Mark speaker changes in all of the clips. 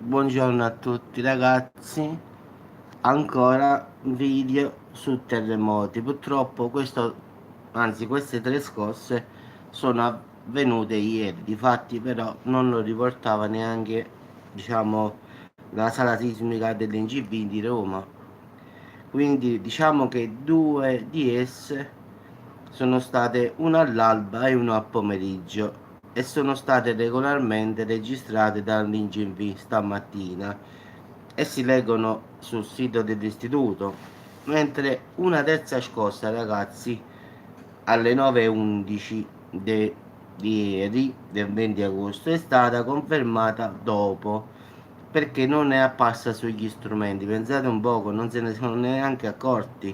Speaker 1: Buongiorno a tutti ragazzi, ancora video su terremoti. Purtroppo queste tre scosse sono avvenute ieri, difatti però non lo riportava neanche, diciamo, la sala sismica dell'INGV di Roma. Quindi diciamo che due di esse sono state una all'alba e una a pomeriggio e sono state regolarmente registrate dall'INGV stamattina e si leggono sul sito dell'istituto, mentre una terza scossa, ragazzi, alle 9:11 di ieri, del 20 agosto, è stata confermata dopo perché non è apparsa sugli strumenti. Pensate un poco, non se ne sono neanche accorti.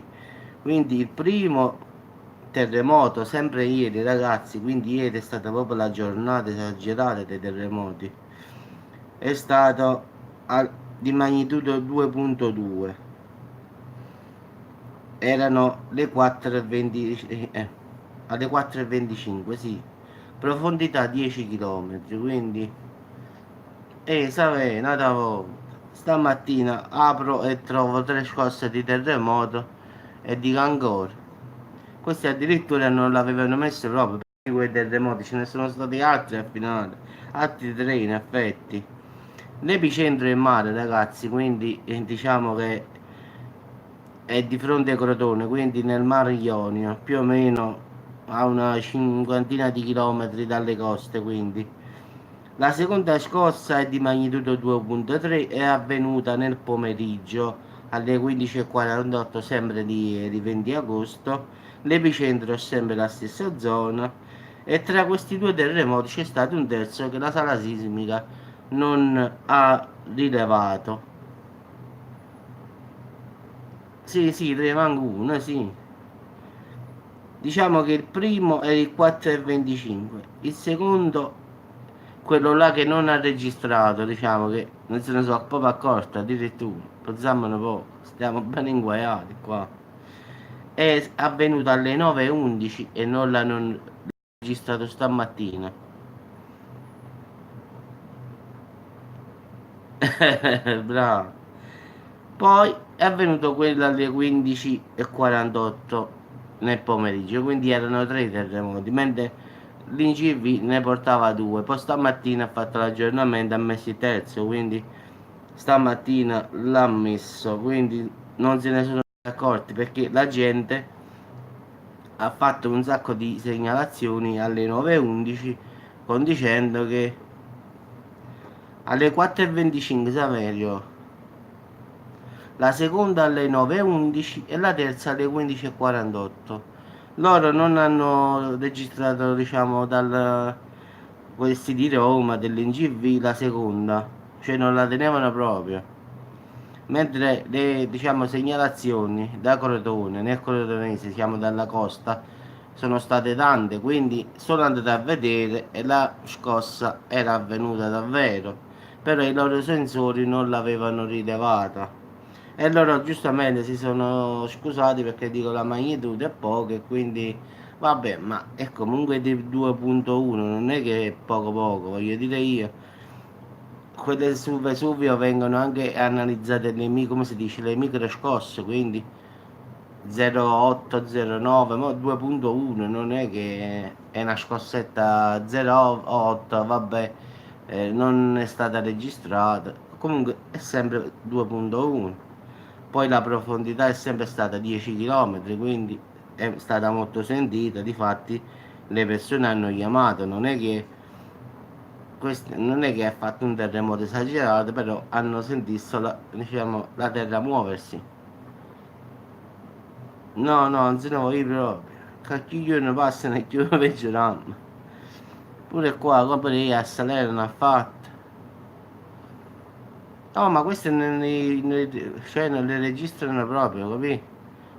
Speaker 1: Quindi il primo terremoto, sempre ieri, ragazzi, quindi ieri è stata proprio la giornata esagerata dei terremoti. È stato di magnitudo 2.2. Erano le 4:20, alle 4:25, sì. Profondità 10 km, quindi sapete, nata volta. Stamattina apro e trovo tre scosse di terremoto e dico ancora. Questi addirittura non l'avevano messo proprio per quei terremoti, ce ne sono stati altri al finale, altri tre in effetti. L'epicentro è in mare, ragazzi, quindi diciamo che è di fronte a Crotone, quindi nel Mar Ionio, più o meno a una cinquantina di chilometri dalle coste, quindi. La seconda scossa è di magnitudo 2.3, è avvenuta nel pomeriggio alle 15:48, sempre di ieri, 20 agosto. L'epicentro è sempre la stessa zona e tra questi due terremoti c'è stato un terzo che la sala sismica non ha rilevato. Sì, sì, ne manca uno, sì. Diciamo che il primo è il 4,25, il secondo, quello là che non ha registrato, diciamo che non se ne sono proprio accorto addirittura, pensiamo un po', stiamo ben inguaiati qua. È avvenuto alle 9:11 e non l'hanno registrato stamattina. Bravo. Poi è avvenuto quello alle 15:48 nel pomeriggio, quindi erano tre i terremoti, mentre l'INGV ne portava due. Poi stamattina ha fatto l'aggiornamento, ha messo il terzo, quindi stamattina l'ha messo, quindi non se ne sono accorti perché la gente ha fatto un sacco di segnalazioni alle 9:11 con dicendo che alle 4:25 Saverio, la seconda alle 9:11 e la terza alle 15:48. Loro non hanno registrato, diciamo, dal questi di Roma, dell'NGV, la seconda, cioè non la tenevano proprio. Mentre le, diciamo, segnalazioni da Crotone, nel Crotonese, siamo dalla costa, sono state tante, quindi sono andato a vedere e la scossa era avvenuta davvero, però i loro sensori non l'avevano rilevata. E loro giustamente si sono scusati perché dico la magnitudo è poca e quindi vabbè, ma è comunque di 2.1, non è che è poco poco, voglio dire io. Quelle su Vesuvio vengono anche analizzate come si dice, le microscosse, quindi 0,8, 0,9, ma 2.1 non è che è una scossetta 0,8, vabbè, non è stata registrata, comunque è sempre 2.1. Poi la profondità è sempre stata 10 km, quindi è stata molto sentita, difatti le persone hanno chiamato, non è che ha fatto un terremoto esagerato, però hanno sentito diciamo, la terra muoversi. No, no, non se ne voglio proprio. Qualche giorno passano e più peggiorando. Pure qua, come a Salerno non ha fatto. No, ma queste cioè, non le registrano proprio, capì?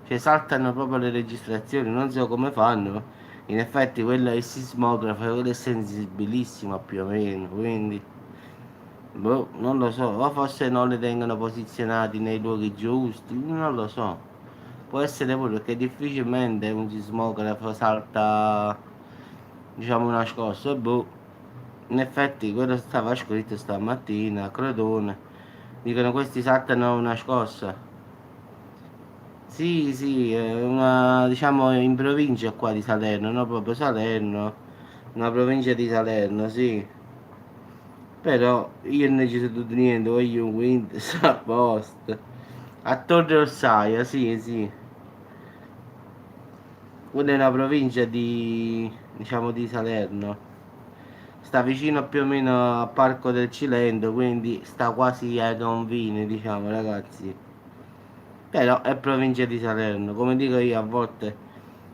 Speaker 1: Cioè saltano proprio le registrazioni, non so come fanno. In effetti quello è il sismografo, quello è sensibilissimo più o meno, quindi boh, non lo so, o forse non li tengono posizionati nei luoghi giusti, non lo so. Può essere pure perché difficilmente un sismografo salta, diciamo, una scossa, boh, In effetti quello stava scritto stamattina, Crotone. Dicono questi saltano una scossa. Sì, sì, è una, diciamo in provincia qua di Salerno, no? Proprio Salerno, una provincia di Salerno, sì. Però io non ci so tutto niente, voglio un quinto, sta a posto. A Torre Ossaia, sì, sì. Quella è una provincia di, diciamo, di Salerno. Sta vicino più o meno a Parco del Cilento, quindi sta quasi ai confini, diciamo, ragazzi. Però è provincia di Salerno, come dico io a volte,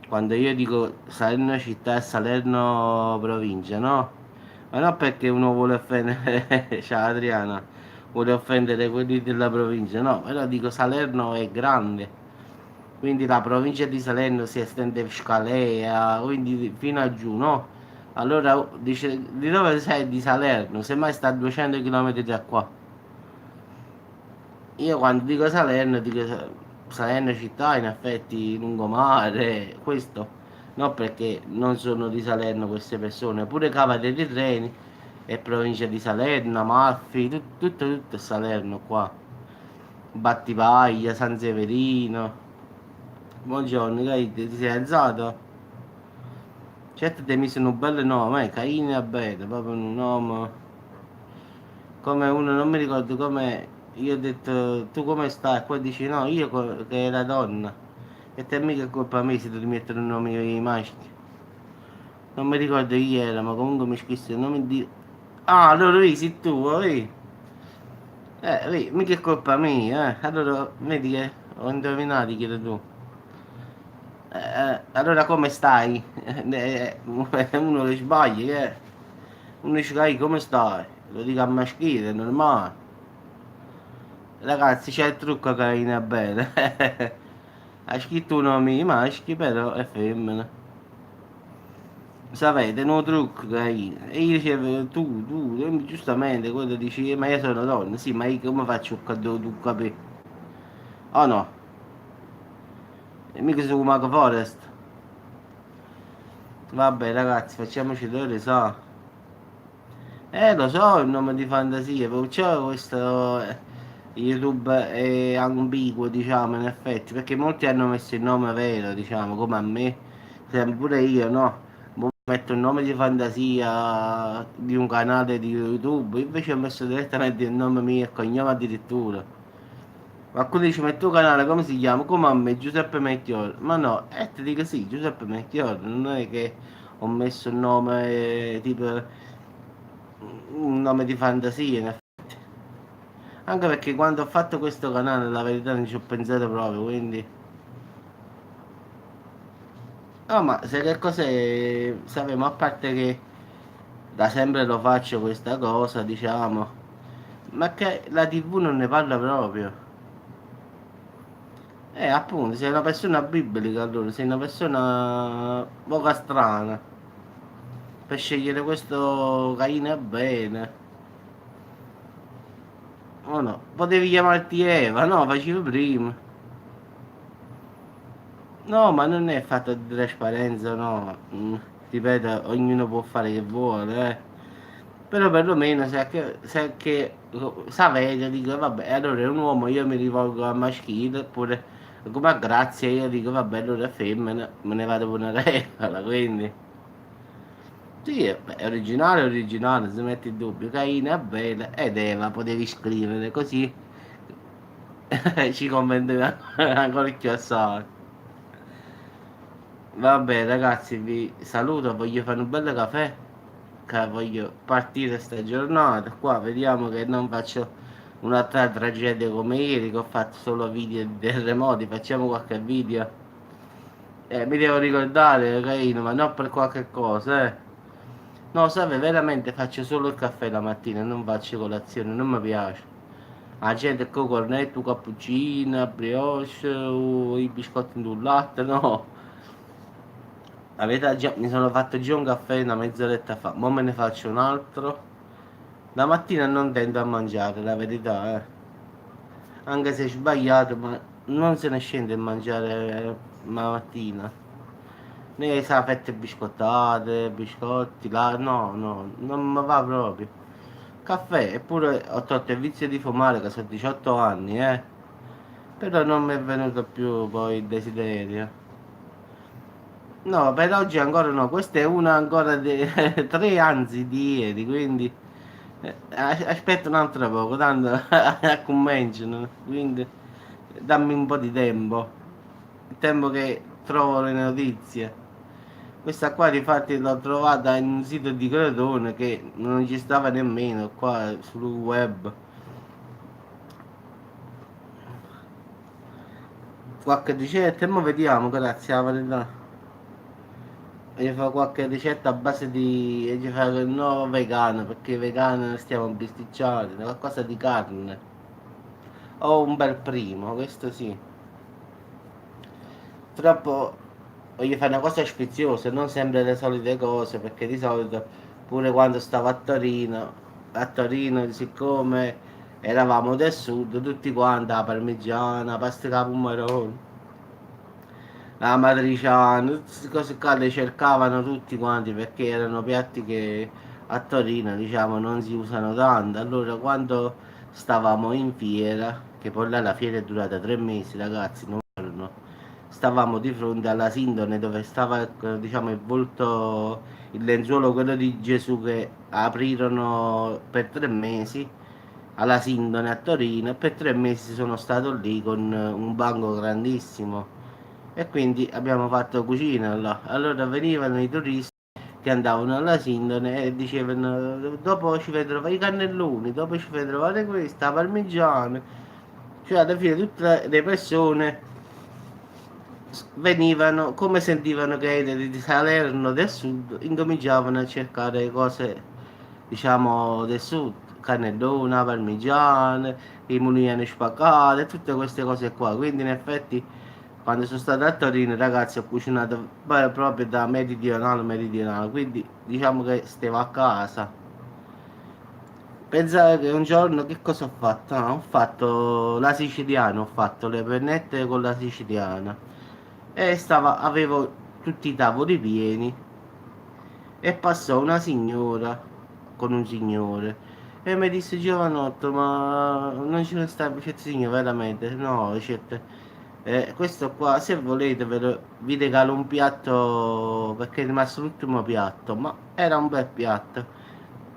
Speaker 1: quando io dico Salerno città e Salerno provincia, no? Ma non perché uno vuole offendere, ciao Adriana, vuole offendere quelli della provincia, no, però dico Salerno è grande, quindi la provincia di Salerno si estende Scalea, quindi fino a giù, no? Allora dice, di dove sei? Di Salerno, semmai sta a 200 km da qua. Io quando dico Salerno, dico Salerno città, in effetti lungomare, questo. No, perché non sono di Salerno queste persone, pure Cavate dei Treni è provincia di Salerno, Amalfi, tutto è Salerno qua. Battipaglia, San Severino. Buongiorno, che ti sei alzato? Certo ti hai messo un bel nome, Caino e Abele, proprio un nome. Come uno, non mi ricordo come, io ho detto tu come stai? E poi dici no, io che è la donna. E te mica è colpa mia se tu ti mettono un nome ai maschi. Non mi ricordo chi era, ma comunque mi scrisse il nome di... Ah, allora vedi, sei tu, vedi? Vedi, mica è colpa mia, eh. Allora, vedi che ho indovinato chi era tu. Allora come stai? Uno che sbaglia, che è? Uno dice, "Dai, come stai?" Lo dico a maschile, è normale. Ragazzi, c'è il trucco che viene bene. Ha scritto un nome di maschi, però è femmina. Sapete, un trucco che viene. E io dicevo, giustamente, quello dici, ma io sono donna. Sì, ma io come faccio a tu capire? Oh no, e mica sono Mago Forest. Vabbè, ragazzi, facciamoci due risate. Lo so, il nome di fantasia, perciò questo YouTube è ambiguo, diciamo, in effetti, perché molti hanno messo il nome vero, diciamo, come a me, sempre pure io, no? Mo metto il nome di fantasia di un canale di YouTube, invece ho messo direttamente il nome mio e cognome addirittura. Qualcuno dice, ma il tuo canale come si chiama? Come a me, Giuseppe Melchior. Ma no, ti dico sì, Giuseppe Melchior, non è che ho messo il nome tipo un nome di fantasia, in effetti. Anche perché quando ho fatto questo canale la verità non ci ho pensato proprio, quindi... No, ma se che cos'è, sappiamo, a parte che da sempre lo faccio questa cosa, diciamo, ma che la TV non ne parla proprio. Appunto, sei una persona biblica allora, sei una persona poco strana. Per scegliere questo Caino e bene. O no? Potevi chiamarti Eva, no? Facevi prima. No, ma non è fatto di trasparenza, no. Ripeto, ognuno può fare che vuole, eh. Però perlomeno se che sapete, dico vabbè, allora è un uomo, io mi rivolgo al maschile, oppure come a grazia io dico vabbè, allora è femmina, me ne vado per una regola, quindi. Sì, è originale, se metti in dubbio. Caino, Abele ed Eva, potevi scrivere così ci convendeva ancora più assai. Vabbè ragazzi, vi saluto, voglio fare un bel caffè, che voglio partire sta giornata. Qua vediamo che non faccio un'altra tragedia come ieri, che ho fatto solo video di terremoti, facciamo qualche video. Mi devo ricordare, Caino, ma non per qualche cosa, eh. No, sai, veramente faccio solo il caffè la mattina, non faccio colazione, non mi piace. La gente con cornetto, cappuccino, brioche, o i biscotti in latte, no. La verità già, mi sono fatto già un caffè una mezz'oretta fa, ora me ne faccio un altro. La mattina non tendo a mangiare, la verità, eh. Anche se è sbagliato, ma non se ne scende a mangiare la mattina. né sa fette biscottate, biscotti, là, no, no, non mi va proprio. Caffè, eppure ho tolto il vizio di fumare che sono 18 anni, però non mi è venuto più poi il desiderio. No, per oggi ancora no, questa è una ancora di 3 anzi di ieri, quindi aspetta un altro poco, tanto cominciano, quindi dammi un po' di tempo, il tempo che trovo le notizie. Questa qua difatti l'ho trovata in un sito di Crotone che non ci stava nemmeno qua sul web. Qualche ricetta, e mo vediamo, grazie alla verità. Voglio fare qualche ricetta a base di... voglio fare no vegano, perché vegano stiamo bisticciati, qualcosa di carne. O un bel primo, questo sì. Troppo voglio fare una cosa sfiziosa, non sempre le solite cose, perché di solito pure quando stavo a Torino siccome eravamo del sud, tutti quanti la parmigiana, pasta con pomodoro, la matriciana, tutte queste cose qua le cercavano tutti quanti perché erano piatti che a Torino diciamo non si usano tanto. Allora quando stavamo in fiera, che poi là la fiera è durata 3 mesi ragazzi, non un giorno, stavamo di fronte alla sindone dove stava diciamo il volto, il lenzuolo quello di Gesù che aprirono per 3 mesi alla sindone a Torino, e per 3 mesi sono stato lì con un banco grandissimo e quindi abbiamo fatto cucina là. Allora venivano i turisti che andavano alla sindone e dicevano dopo ci vedrò i cannelloni, dopo ci vedrò fare questa, parmigiana, cioè alla fine tutte le persone venivano, come sentivano che era di Salerno del sud, incominciavano a cercare cose, diciamo, del sud, cannellona, parmigiane, i muliani spaccate, tutte queste cose qua. Quindi in effetti quando sono stato a Torino, ragazzi, ho cucinato proprio da meridionale a meridionale, quindi diciamo che stavo a casa. Pensate che un giorno che cosa ho fatto? No, ho fatto la siciliana, ho fatto le pennette con la siciliana e avevo tutti i tavoli pieni e passò una signora con un signore e mi disse giovanotto ma non ce ne sta signore veramente no questo qua se volete vi regalo un piatto perché è rimasto l'ultimo piatto ma era un bel piatto.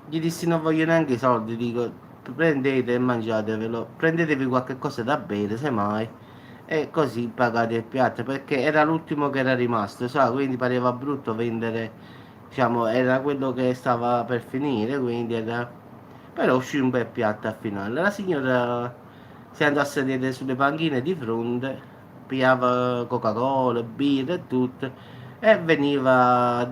Speaker 1: Gli dissi non voglio neanche i soldi, dico prendete e mangiatevelo, prendetevi qualche cosa da bere semmai e così pagate il piatto perché era l'ultimo che era rimasto, sa, quindi pareva brutto vendere, diciamo, era quello che stava per finire, quindi era... però uscì un bel piatto al finale. La signora si andò a sedere sulle panchine di fronte, pigliava Coca-Cola, birra e tutto, e veniva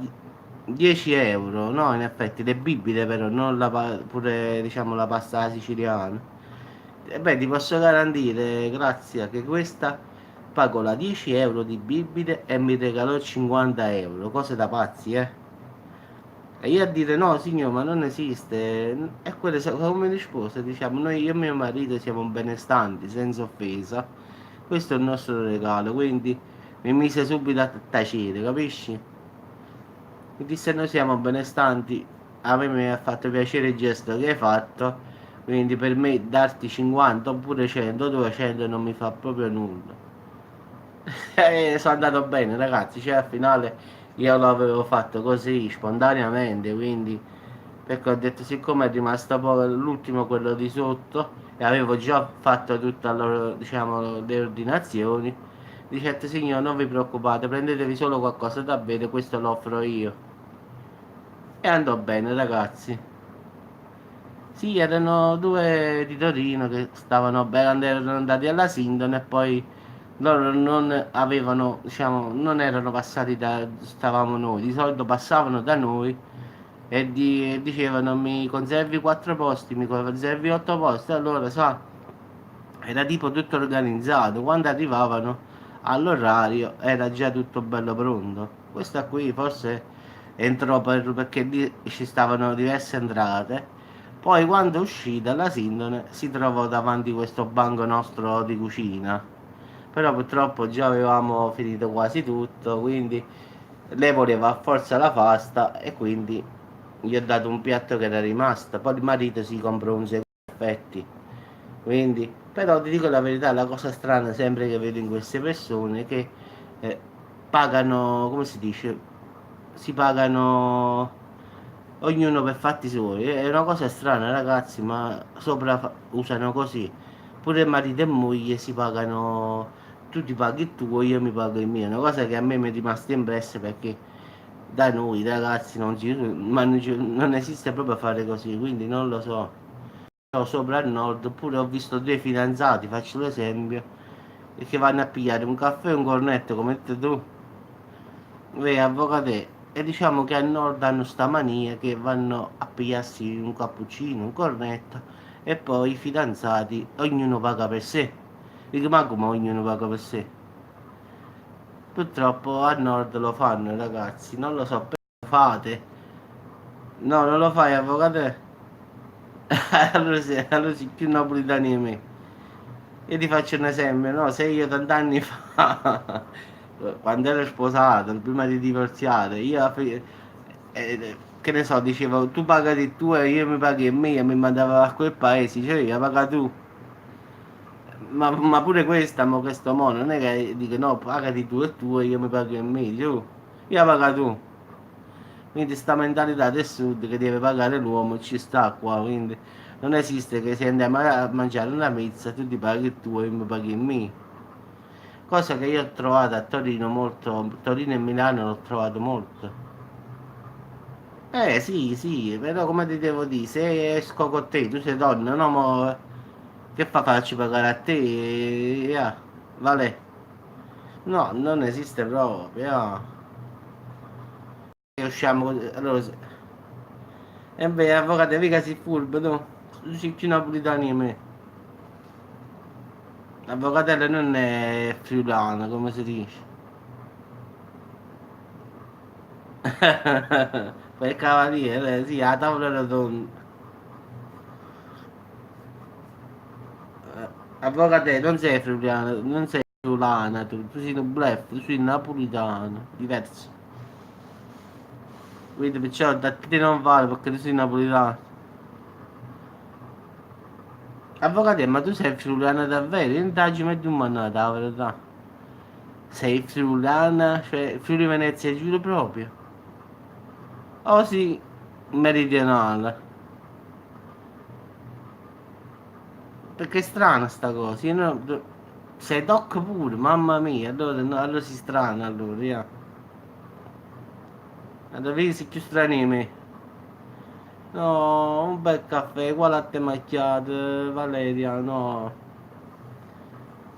Speaker 1: 10 euro, no? In effetti, le bibite però, non pure diciamo la pasta siciliana. E beh, ti posso garantire, grazie, che questa pago la 10 euro di bibite e mi regalò 50 euro, cose da pazzi, eh. E io a dire no, signor, ma non esiste. E quelle sono come risposta, diciamo, noi io e mio marito siamo benestanti, senza offesa. Questo è il nostro regalo, quindi mi mise subito a tacere, capisci? Mi disse noi siamo benestanti, a me mi ha fatto piacere il gesto che hai fatto, quindi per me darti 50 oppure 100, 200 non mi fa proprio nulla. E sono andato bene ragazzi, cioè al finale io l'avevo fatto così spontaneamente, quindi perché ho detto siccome è rimasto poi l'ultimo quello di sotto e avevo già fatto tutte diciamo, le ordinazioni, dicette signore non vi preoccupate, prendetevi solo qualcosa da bere, questo lo offro io. E andò bene ragazzi. Sì, erano due di Torino che stavano bene, erano andati alla Sindone e poi loro non avevano, diciamo, non erano passati da stavamo noi, di solito passavano da noi e dicevano mi conservi 4 posti, mi conservi 8 posti, allora sa, era tipo tutto organizzato, quando arrivavano all'orario era già tutto bello pronto. Questa qui forse entrò perché lì ci stavano diverse entrate. Poi quando uscì dalla Sindone si trovò davanti questo banco nostro di cucina. Però purtroppo già avevamo finito quasi tutto, quindi lei voleva a forza la pasta e quindi gli ho dato un piatto che era rimasto. Poi il marito si comprò un secondo effetti. Quindi, però ti dico la verità, la cosa strana sempre che vedo in queste persone è che eh, pagano, come si dice, si pagano ognuno per fatti suoi. È una cosa strana, ragazzi, ma sopra usano così. Pure marito e moglie si pagano, tu ti paghi il tuo, io mi pago il mio. È una cosa che a me mi è rimasta impressa perché da noi ragazzi non, ma non esiste proprio fare così, quindi non lo so. Io sopra al nord, oppure ho visto due fidanzati, faccio l'esempio, e che vanno a pigliare un caffè e un cornetto come hai detto tu, avvocate, e diciamo che al nord hanno sta mania che vanno a pigliarsi un cappuccino, un cornetto, e poi i fidanzati, ognuno paga per sé. Dico, ma come ognuno paga per sé? Purtroppo al nord lo fanno ragazzi, non lo so, perché lo fate? No, non lo fai avvocate? Allora sei più napolitani di me. Io ti faccio un esempio, no? Se io tant'anni fa, quando ero sposato, prima di divorziare, che ne so, dicevo, tu pagati il tuo e io mi paghi il mio, e mi mandava a quel paese, cioè io paga tu. Ma pure questa, mo questo mo, non è che dico no, pagati tu e tu e io mi paghi il mio, giù. Io paga tu. Quindi sta mentalità del sud che deve pagare l'uomo ci sta qua, quindi non esiste che se andiamo a mangiare una pizza tu ti paghi il tuo e io mi paghi il mio. Cosa che io ho trovato a Torino molto, Torino e Milano l'ho trovato molto. Sì, sì, però come ti devo dire, se esco con te, tu sei donna, no, che fa farci pagare a te? Vale. No, non esiste proprio. E usciamo così. Allora, e beh, avvocato, mica si furbo, tu. Tu sei più napolitano di me. Avvocatello non è friulano, come si dice. Poi il cavaliere, sì, a tavola rotonda. Avvocatello, non sei friulano, non sei friulana, tu sei un bluff, tu sei napolitano, diverso. Quindi perciò da te non vale perché tu sei napolitano. Avvocato, ma tu sei friulana davvero? Io non ci metti un mannato, la verità. Sei friulana, cioè Friuli Venezia, giuro proprio. O sì, meridionale. Perché è strana sta cosa. Sei doc pure, mamma mia. Allora, no, allora si strana allora, yeah. Allora vedi sei più strani di me. No, un bel caffè, qua latte macchiato, Valeria, no.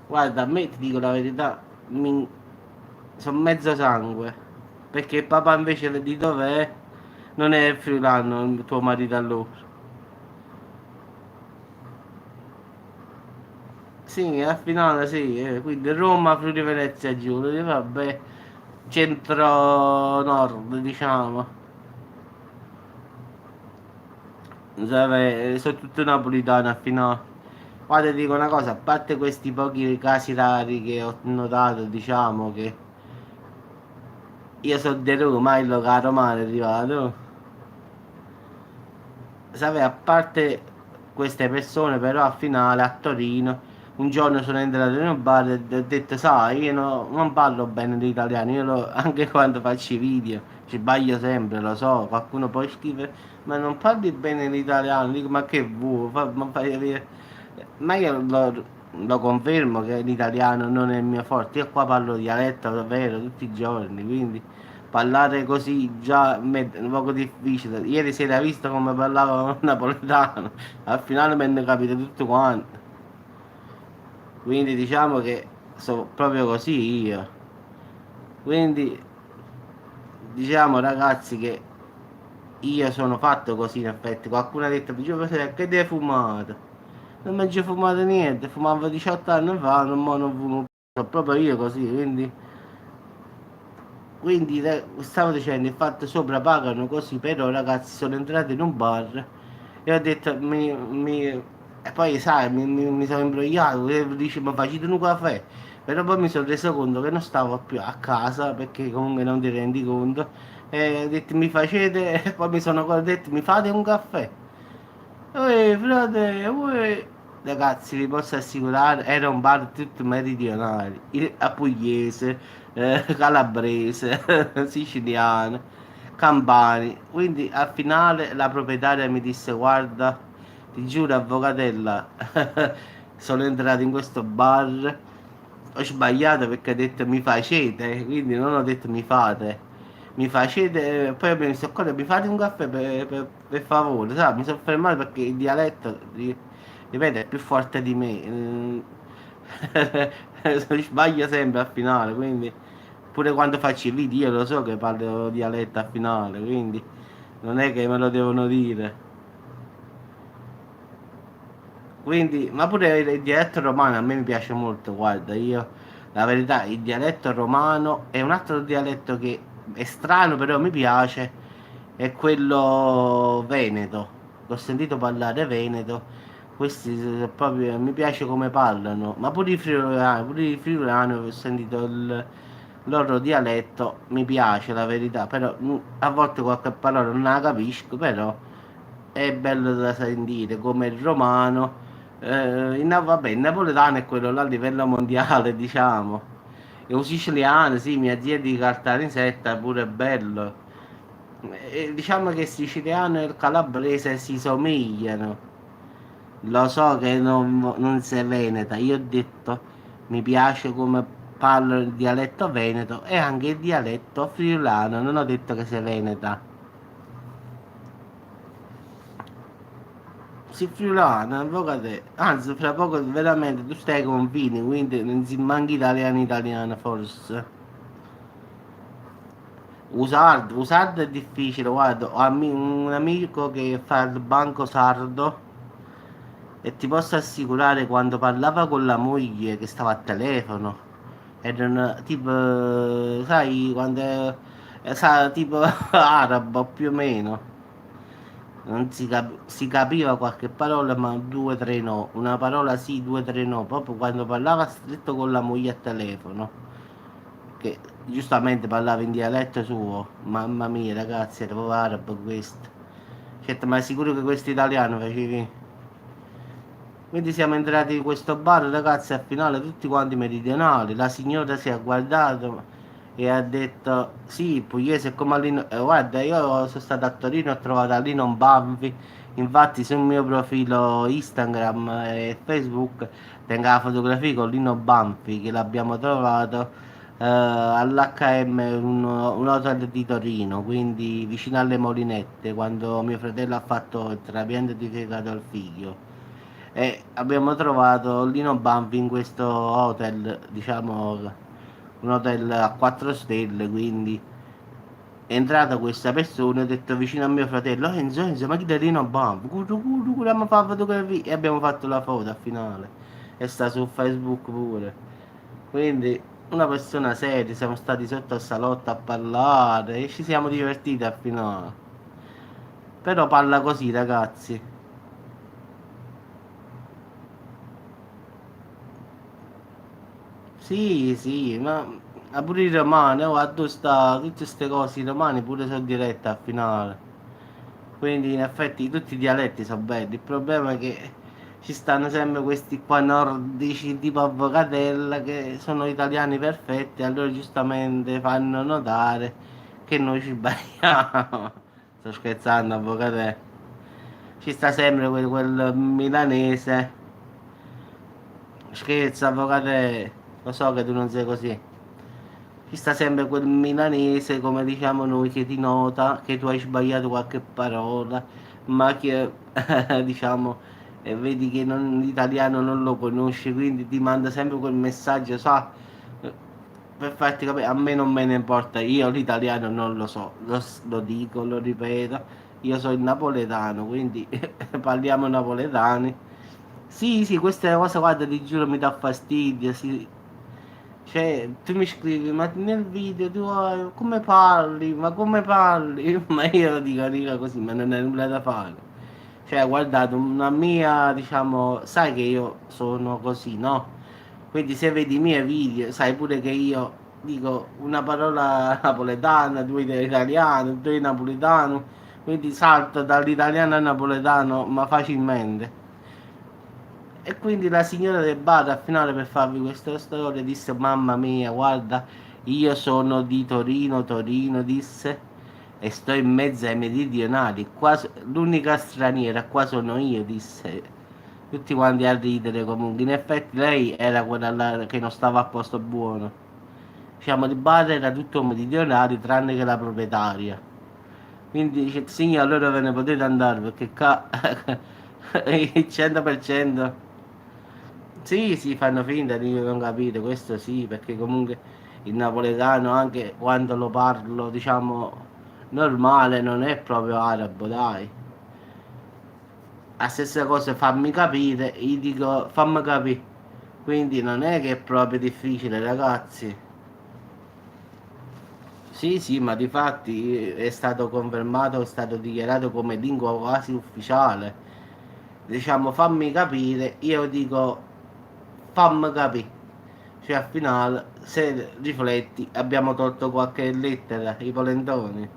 Speaker 1: Guarda, a me ti dico la verità, sono mezzo sangue. Perché il papà invece di dov'è? Non è friulano il tuo marito allora. Sì, a finale sì, quindi Roma, Friuli Venezia Giulia, vabbè, centro-nord diciamo. Sono tutto napolitano a finale. Guarda, ti dico una cosa, a parte questi pochi casi rari che ho notato, diciamo che io sono di Roma, il locale romano è arrivato. Sai, a parte queste persone, però a finale a Torino, un giorno sono entrato in un bar e ho detto, sai, io non parlo bene l'italiano, anche quando faccio i video, ci sbaglio sempre, lo so, qualcuno poi scrive, ma non parli bene l'italiano, dico, ma che vuoi, ma io lo confermo che l'italiano non è il mio forte, io qua parlo dialetto davvero tutti i giorni, quindi parlare così già è un poco difficile. Ieri sera hai visto come parlavo napoletano, al finale mi hanno capito tutto quanto. Quindi diciamo che sono proprio così io. Quindi diciamo ragazzi che io sono fatto così in effetti. Qualcuno ha detto, dicevo, che ti hai fumato? Non mi ho fumato niente, fumavo 18 anni fa, non fumo più. Sono proprio io così, quindi stavo dicendo, infatti sopra pagano così, però ragazzi sono entrato in un bar e ho detto, e poi sai, mi sono imbrogliato, e dice, ma facete un caffè? Però poi mi sono reso conto che non stavo più a casa perché comunque non ti rendi conto. E ho detto mi facete, e poi mi sono detto mi fate un caffè. Frate, ragazzi, vi posso assicurare, era un bar tutto meridionale, a pugliese, calabrese, siciliano, campani. Quindi al finale la proprietaria mi disse, guarda, ti giuro, avvocatella, sono entrato in questo bar, ho sbagliato perché ho detto mi facete, quindi non ho detto mi fate. Mi facete, poi abbiamo detto, "Accordo, mi fate un caffè per favore, sai, mi sono fermato perché il dialetto, ripeto, è più forte di me, sbaglio sempre al finale, quindi pure quando faccio i video io lo so che parlo dialetto al finale, quindi non è che me lo devono dire. Quindi, ma pure il dialetto romano a me mi piace molto, guarda, io la verità, il dialetto romano è un altro dialetto che è strano, però mi piace, è quello veneto. L'ho sentito parlare veneto, questi proprio mi piace come parlano, ma pure i friulani ho sentito il loro dialetto, mi piace la verità, però a volte qualche parola non la capisco, però è bello da sentire, come il romano. Vabbè, il napoletano è quello là a livello mondiale, diciamo. E un siciliano, sì, mia zia di Caltanissetta, è pure bello. Diciamo che il siciliano e il calabrese si somigliano. Lo so che non sei veneta, io ho detto mi piace come parlo il dialetto veneto e anche il dialetto friulano, non ho detto che sei veneta. Si friulano, avvocate. Anzi, fra poco veramente tu stai ai confini, quindi non si manchi italiano forse. Usardo è difficile, guarda, ho un amico che fa il banco sardo e ti posso assicurare quando parlava con la moglie che stava al telefono, erano tipo, sai, tipo arabo più o meno. Non si capiva qualche parola, ma due, tre no. Una parola sì, due, tre no. Proprio quando parlava stretto con la moglie al telefono, che giustamente parlava in dialetto suo. Mamma mia, ragazzi, era proprio arabo questo. Certo, ma è sicuro che questo italiano facevi? Quindi siamo entrati in questo bar, ragazzi, al finale tutti quanti meridionali. La signora si è guardato e ha detto, sì, pugliese è come a Lino. Guarda, io sono stato a Torino e ho trovato a Lino Banfi. Infatti sul mio profilo Instagram e Facebook tengo la fotografia con Lino Banfi che l'abbiamo trovato all'HM, un hotel di Torino, quindi vicino alle Molinette, quando mio fratello ha fatto il trapianto di fegato al figlio. E abbiamo trovato Lino Banfi in questo hotel, diciamo un hotel a 4 stelle, quindi è entrata questa persona e ha detto vicino a mio fratello, Enzo, Enzo, ma chi è Lino Banfi? Curiamo fa fotografia e abbiamo fatto la foto al finale e sta su Facebook pure. Quindi una persona seria, siamo stati sotto al salotto a parlare e ci siamo divertiti al finale. Però parla così, ragazzi. Sì, sì, ma pure i romani, oh, a dove sta, tutte queste cose, i romani pure sono diretti al finale. Quindi in effetti tutti i dialetti sono belli. Il problema è che ci stanno sempre questi qua nordici tipo Avvocatella che sono italiani perfetti, allora giustamente fanno notare che noi ci sbagliamo. Sto scherzando, Avvocatella. Ci sta sempre quel milanese. Scherzo, Avvocatella. Lo so che tu non sei così. Ci sta sempre quel milanese, come diciamo noi, che ti nota che tu hai sbagliato qualche parola, ma che diciamo vedi che l'italiano non lo conosce, quindi ti manda sempre quel messaggio, sa, per farti capire, a me non me ne importa, io l'italiano non lo so, lo dico, lo ripeto, io sono il napoletano, quindi parliamo napoletani. Sì, sì, questa è una cosa, guarda, ti giuro, mi dà fastidio, sì. Cioè, tu mi scrivi, ma nel video tu come parli? Ma come parli? Ma io dico, dica così, ma non è nulla da fare. Cioè, guardate, una mia, diciamo, sai che io sono così, no? Quindi se vedi i miei video sai pure che io dico una parola napoletana, due italiano, due napoletano, quindi salto dall'italiano al napoletano ma facilmente. E quindi la signora del bar al finale, per farvi questa storia, disse: mamma mia, guarda, io sono di Torino, Torino, disse, e sto in mezzo ai meridionali, qua l'unica straniera qua sono io, disse. Tutti quanti a ridere comunque. In effetti lei era quella là che non stava a posto buono. Diciamo, il bar era tutto meridionale tranne che la proprietaria. Quindi dice: signor, allora ve ne potete andare perché qua il 100%. Sì, sì, fanno finta di non capire, questo sì, perché comunque il napoletano, anche quando lo parlo, diciamo, normale, non è proprio arabo, dai. La stessa cosa, fammi capire, gli dico, fammi capire. Quindi non è che è proprio difficile, ragazzi. Sì, sì, ma di fatti è stato confermato, è stato dichiarato come lingua quasi ufficiale. Diciamo, fammi capire, io dico, fammi capire. Cioè, al finale, se rifletti, abbiamo tolto qualche lettera, i polentoni.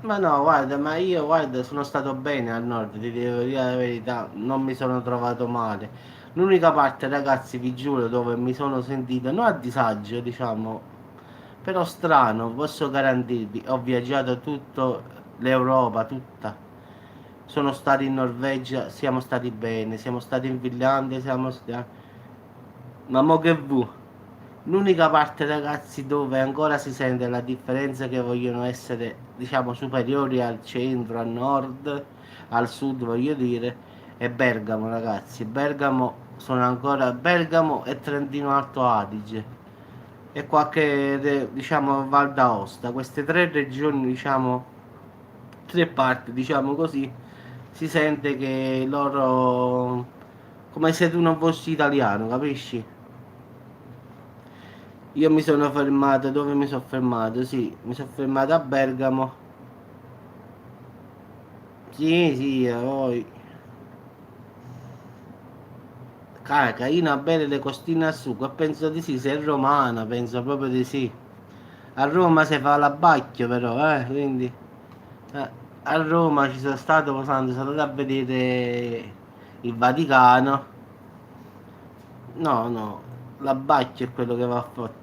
Speaker 1: Ma no, guarda, ma io, guarda, sono stato bene al nord, ti devo dire la verità, non mi sono trovato male. L'unica parte, ragazzi, vi giuro, dove mi sono sentito, non a disagio, diciamo, però strano, posso garantirvi, ho viaggiato tutta l'Europa, tutta. Sono stati in Norvegia, siamo stati bene, siamo stati in Finlandia, siamo stati... Ma mo che vu? L'unica parte, ragazzi, dove ancora si sente la differenza, che vogliono essere, diciamo, superiori al centro, al nord, al sud, voglio dire, è Bergamo, ragazzi. Bergamo sono ancora Bergamo e Trentino Alto Adige e qualche, diciamo, Val d'Aosta. Queste tre regioni, diciamo, tre parti, diciamo così, si sente che loro, come se tu non fossi italiano, capisci? Io mi sono fermato, dove mi sono fermato? Sì, mi sono fermato a Bergamo. Sì, sì, poi. Carica, io a bere le costine a sugo e penso di sì, sei romana, penso proprio di sì. A Roma si fa l'abbacchio però, quindi. eh, a Roma ci sono stato posando, sono andato a vedere il Vaticano. No, no, l'abbacchio è quello che va fatto.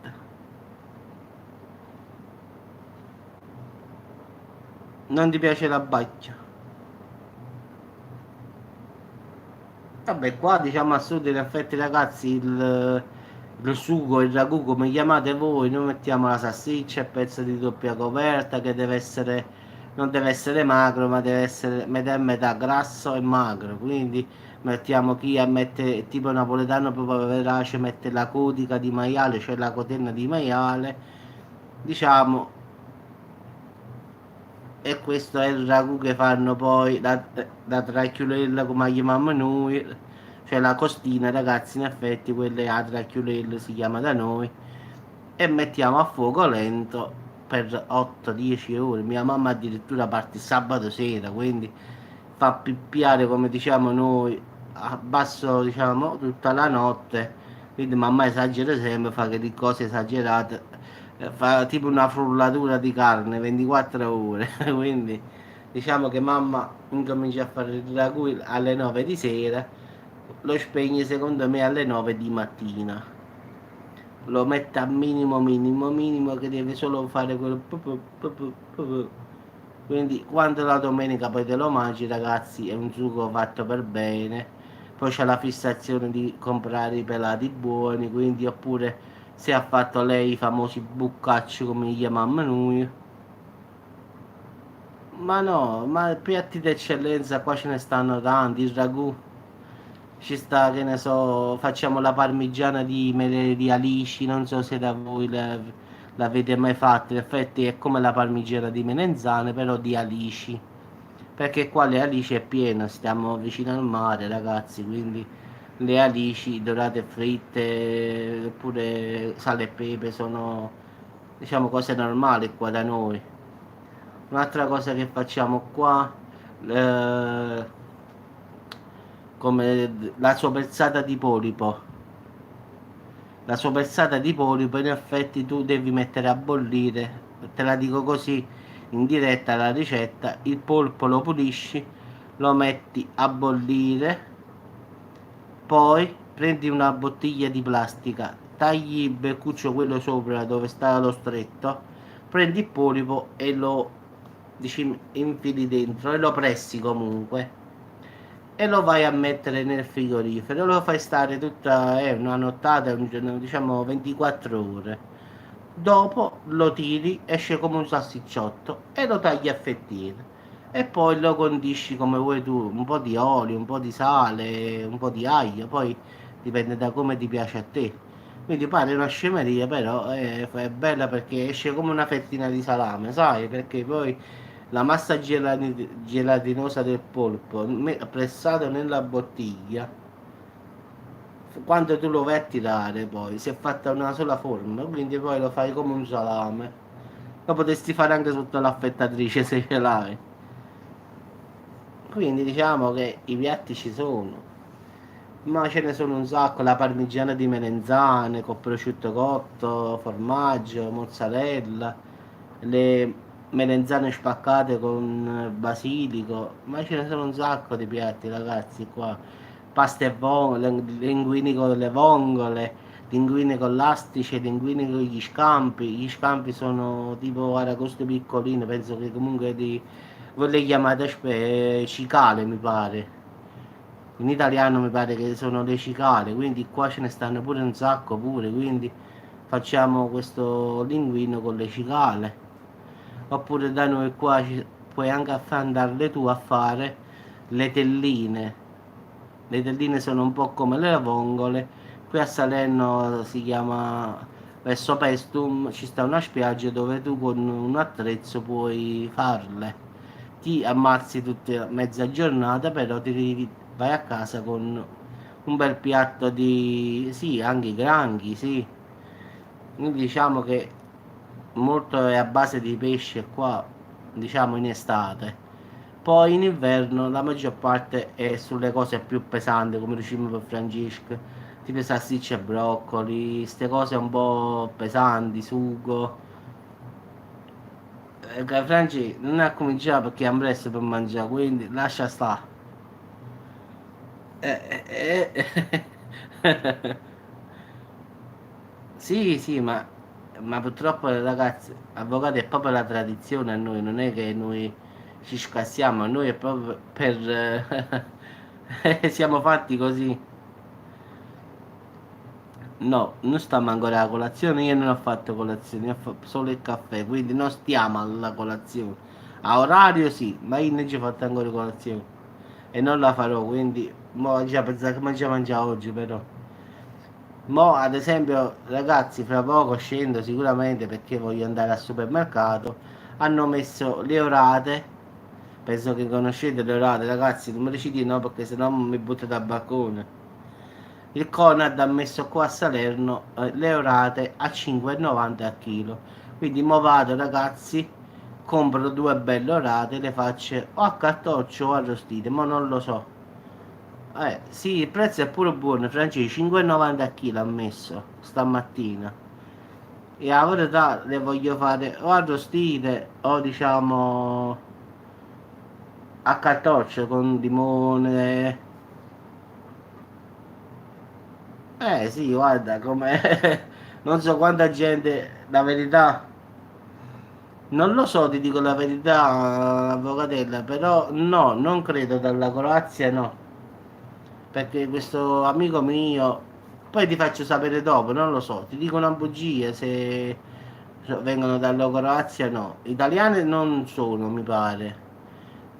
Speaker 1: Non ti piace l'abbacchio? Vabbè, qua diciamo a sud in effetti, ragazzi, il sugo, il ragù come chiamate voi, noi mettiamo la salsiccia, il pezzo di doppia coperta che deve essere, non deve essere magro, ma deve essere metà e metà grasso e magro. Quindi mettiamo chi mette tipo napoletano proprio verace, mette la codica di maiale, cioè la cotenna di maiale, diciamo, e questo è il ragù che fanno poi la tracchiulella come la chiamiamo noi, cioè la costina, ragazzi, in effetti quella è la tracchiulella, si chiama da noi, e mettiamo a fuoco lento per 8-10 ore. Mia mamma addirittura parte sabato sera, quindi fa pippiare, come diciamo noi, a basso, diciamo, tutta la notte. Quindi mamma esagera sempre, fa che di cose esagerate, fa tipo una frullatura di carne 24 ore. Quindi diciamo che mamma incomincia a fare il ragù alle 9 di sera, lo spegne secondo me alle 9 di mattina, lo mette a minimo minimo minimo, che deve solo fare quello quindi quando la domenica poi te lo mangi, ragazzi, è un sugo fatto per bene. Poi c'è la fissazione di comprare i pelati buoni, quindi oppure se ha fatto lei i famosi buccacci come li chiamiamo noi. Ma no, ma piatti d'eccellenza qua ce ne stanno tanti, il ragù. Ci sta, che ne so, facciamo la parmigiana di alici, non so se da voi l'avete mai fatta, in effetti è come la parmigiana di melenzane, però di alici, perché qua le alici è pieno, stiamo vicino al mare, ragazzi, quindi le alici dorate e fritte, oppure sale e pepe sono, diciamo, cose normali qua da noi. Un'altra cosa che facciamo qua, eh, come la soppersata di polipo. La soppersata di polipo in effetti tu devi mettere a bollire, te la dico così in diretta la ricetta: il polpo lo pulisci, lo metti a bollire, poi prendi una bottiglia di plastica, tagli il beccuccio quello sopra dove sta lo stretto, prendi il polipo e lo infili dentro e lo pressi comunque e lo vai a mettere nel frigorifero, lo fai stare tutta una nottata, un giorno, diciamo 24 ore. Dopo lo tiri, esce come un salsicciotto e lo tagli a fettine. E poi lo condisci come vuoi tu, un po' di olio, un po' di sale, un po' di aglio, poi dipende da come ti piace a te. Quindi pare una scemeria, però è bella perché esce come una fettina di salame, sai? Perché poi la massa gelatinosa del polpo pressato nella bottiglia, quando tu lo vai a tirare poi si è fatta una sola forma, quindi poi lo fai come un salame. Lo potresti fare anche sotto l'affettatrice se ce l'hai. Quindi diciamo che i piatti ci sono, ma ce ne sono un sacco: la parmigiana di melenzane con prosciutto cotto, formaggio, mozzarella, le melenzane spaccate con basilico, ma ce ne sono un sacco di piatti, ragazzi, qua. Pasta e vongole, linguini con le vongole, linguini con l'astice, linguini con gli scampi. Gli scampi sono tipo aragoste piccoline, penso che comunque voi le chiamate cicale, mi pare. In italiano mi pare che sono le cicale, quindi qua ce ne stanno pure un sacco pure, quindi facciamo questo linguino con le cicale. Oppure da noi qua puoi anche andarle tu a fare le telline. Le telline sono un po' come le vongole. Qui a Salerno si chiama verso Pestum, ci sta una spiaggia dove tu con un attrezzo puoi farle. Ti ammazzi tutta mezza giornata, però vai a casa con un bel piatto di, sì, anche i granchi, sì. Quindi diciamo che molto è a base di pesce qua, diciamo in estate. Poi in inverno la maggior parte è sulle cose più pesanti, come dicevamo per Francesco, tipo salsicce e broccoli, queste cose un po' pesanti, sugo. Franci non ha cominciato perché è ambresse per mangiare, quindi lascia stare. Sì, sì, ma purtroppo ragazzi, avvocati è proprio la tradizione a noi, non è che noi ci scassiamo, a noi è proprio siamo fatti così. No, non stiamo ancora alla colazione, io non ho fatto colazione, ho fatto solo il caffè, quindi non stiamo alla colazione. A orario sì, ma io non ci ho fatto ancora colazione e non la farò, quindi mo già pensavo che mangiare oggi però. Mo ad esempio ragazzi, fra poco scendo sicuramente perché voglio andare al supermercato. Hanno messo le orate, penso che conoscete le orate, ragazzi, non me le citi no perché sennò mi butto dal balcone. Il Conad ha messo qua a Salerno le orate a 5,90 a chilo. Quindi mo vado ragazzi, compro due belle orate, le faccio o a cartoccio o arrostite, ma non lo so. Sì, il prezzo è pure buono, Francesco, 5,90 a chilo ha messo stamattina. E a verità le voglio fare o arrostite o diciamo a cartoccio con limone. Sì, guarda, come non so quanta gente, la verità, non lo so, ti dico la verità, avvocatella, però no, non credo dalla Croazia, no, perché questo amico mio, poi ti faccio sapere dopo, non lo so, ti dico una bugia se vengono dalla Croazia, no, italiane non sono, mi pare,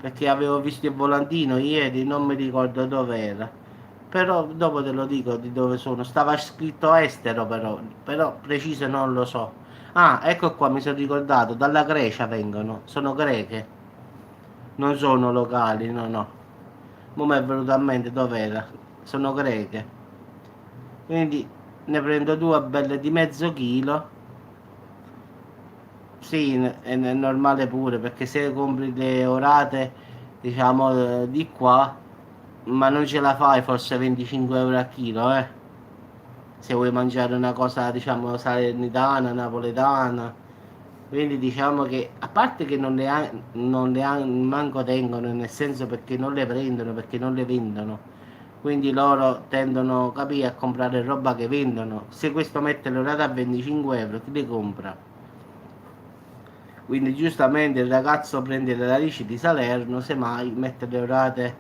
Speaker 1: perché avevo visto il volantino ieri, non mi ricordo dove era. Però dopo te lo dico di dove sono. Stava scritto estero però preciso non lo so. Ah, ecco qua, mi sono ricordato, dalla Grecia vengono, sono greche, non sono locali, no, no. Mo mi è venuto a mente dov'era, sono greche. Quindi ne prendo due belle di mezzo chilo. Sì, è normale pure, perché se compri le orate, diciamo, di qua, ma non ce la fai forse 25 euro a chilo, se vuoi mangiare una cosa diciamo salernitana, napoletana. Quindi diciamo che a parte che manco tengono, nel senso perché non le prendono, perché non le vendono, quindi loro tendono, capì, a comprare roba che vendono. Se questo mette le orate a 25 euro, chi le compra? Quindi giustamente il ragazzo prende le radici di Salerno, semmai mette le orate,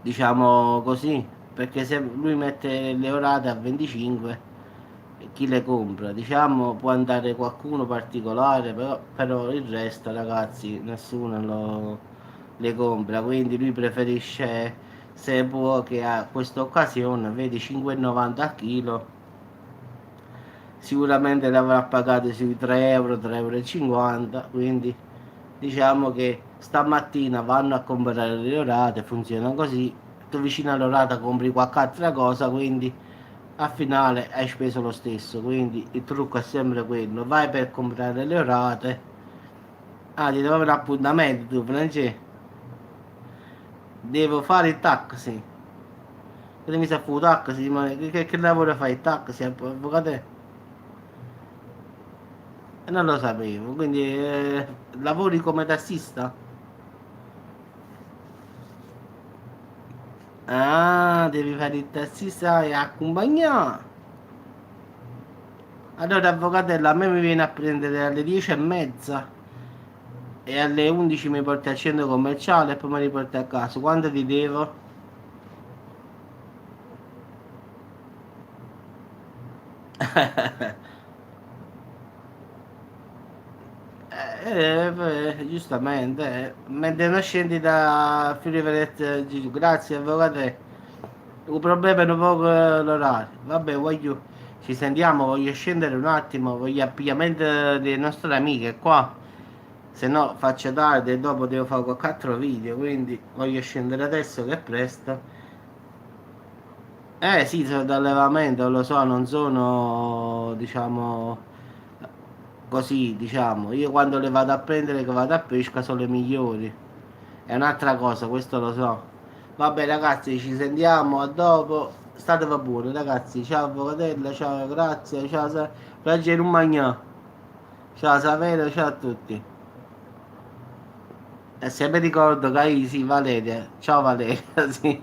Speaker 1: diciamo così, perché se lui mette le orate a 25, chi le compra? Diciamo può andare qualcuno particolare, però il resto ragazzi nessuno le compra, quindi lui preferisce, se può, che a questa occasione vedi 5,90 a chilo, sicuramente l'avrà pagato sui 3 euro, 3,50 euro, e cinquanta, quindi diciamo che stamattina vanno a comprare le orate, funziona così, tu vicino all'orata compri qualche altra cosa, quindi a finale hai speso lo stesso, quindi il trucco è sempre quello, vai per comprare le orate. Ah, ti devo avere un appuntamento tu, Francesco, devo fare il taxi, che mi sa fu taxi, ma che lavoro fai il taxi, avvocato? Non lo sapevo, quindi lavori come tassista? Ah, devi fare il tassista e accompagnare. Allora, avvocatello, a me mi viene a prendere alle 10:30 e alle 11 mi porti al centro commerciale e poi mi riporti a casa. Quando ti devo? Giustamente, mentre non scendi da Friuli Venezia Giù, grazie avvocate. Il problema è un po' l'orario. Vabbè, ci sentiamo, voglio scendere un attimo, voglio abbigliamento delle nostre amiche qua. Se no faccio tardi e dopo devo fare qualche altro video, quindi voglio scendere adesso che è presto. Sì, sono d'allevamento, lo so, non sono, diciamo, così, diciamo. Io quando le vado a prendere, che vado a pesca, sono le migliori. È un'altra cosa, questo lo so. Vabbè ragazzi, ci sentiamo, a dopo. Statevi buoni ragazzi, ciao avvocatella, ciao, grazie, ciao, Raggiero un magnà. Ciao Saverio, ciao a tutti. E sempre ricordo che sì, Valeria. Ciao Valeria, sì.